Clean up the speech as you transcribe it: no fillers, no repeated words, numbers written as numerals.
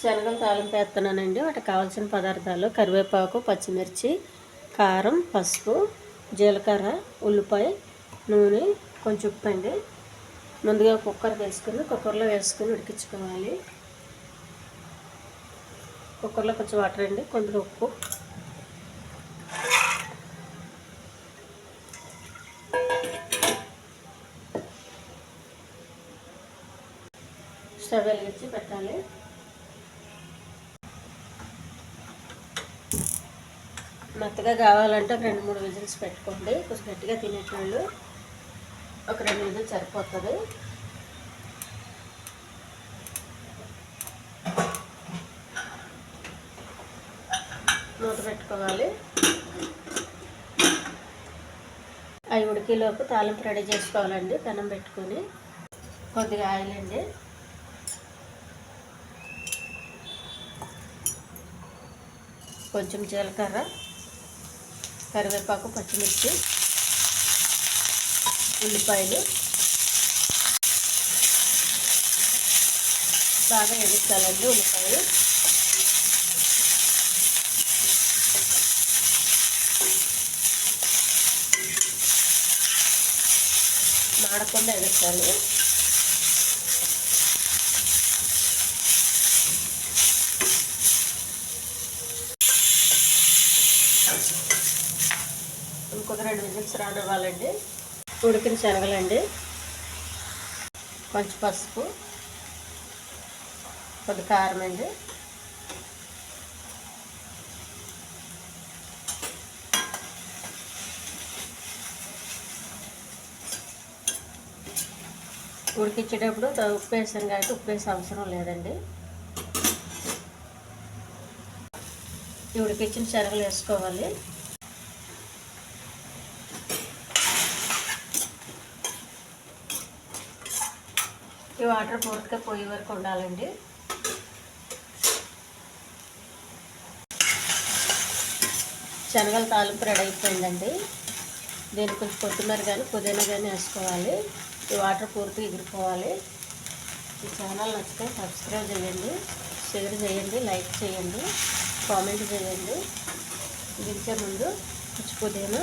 శనగలు తాలింపు వేస్తున్నానండి. వాటికి కావాల్సిన పదార్థాలు కరివేపాకు, పచ్చిమిర్చి, కారం, పసుపు, జీలకర్ర, ఉల్లిపాయ, నూనె, కొంచెం ఉప్పు అండి. ముందుగా కుక్కర్లో వేసుకుని ఉడికించుకోవాలి. కుక్కర్లో కొంచెం వాటర్ అండి, కొంచెం ఉప్పు, స్టవ్ వెలిగించి పెట్టాలి. మెత్తగా కావాలంటే ఒక 2-3 విజిల్స్ పెట్టుకోండి. కొంచెం గట్టిగా తినేటోళ్ళు ఒక 2 విజిల్స్ సరిపోతుంది. మూత పెట్టుకోవాలి. అవి ఉడికేలోపు తాలింపు రెడీ చేసుకోవాలండి. పెనం పెట్టుకొని కొద్దిగా ఆయిల్ అండి, కొంచెం జీలకర్ర, కరివేపాకు, పచ్చిమిర్చి, ఉల్లిపాయలు బాగా ఎగుతాలండి. ఉల్లిపాయలు మాడకుండా ఎగుతాలి. ఇంకొక 2 విజిల్స్ రానివ్వాలండి. ఉడికిన శనగలండి, కొంచెం పసుపు, కొద్ది కారం అండి, ఉడికించేటప్పుడు ఉప్పు వేసాను కాబట్టి ఉప్పు వేసే అవసరం లేదండి. ఉడికించిన శనగలు వేసుకోవాలి. ఈ వాటర్ పూర్తిగా పోయే వరకు ఉండాలండి. శనగల తాలింపు రెడీ అయిపోయిందండి. దీనికి కొంచెం కొత్తిమీర కానీ పుదీనా కానీ వేసుకోవాలి. ఈ వాటర్ పూర్తిగా ఎగిరిపోవాలి. ఈ ఛానల్ నచ్చితే సబ్స్క్రైబ్ చేయండి, షేర్ చేయండి, లైక్ చేయండి, కామెంట్ చేయండి. దించే ముందు కొంచెం పుదీనా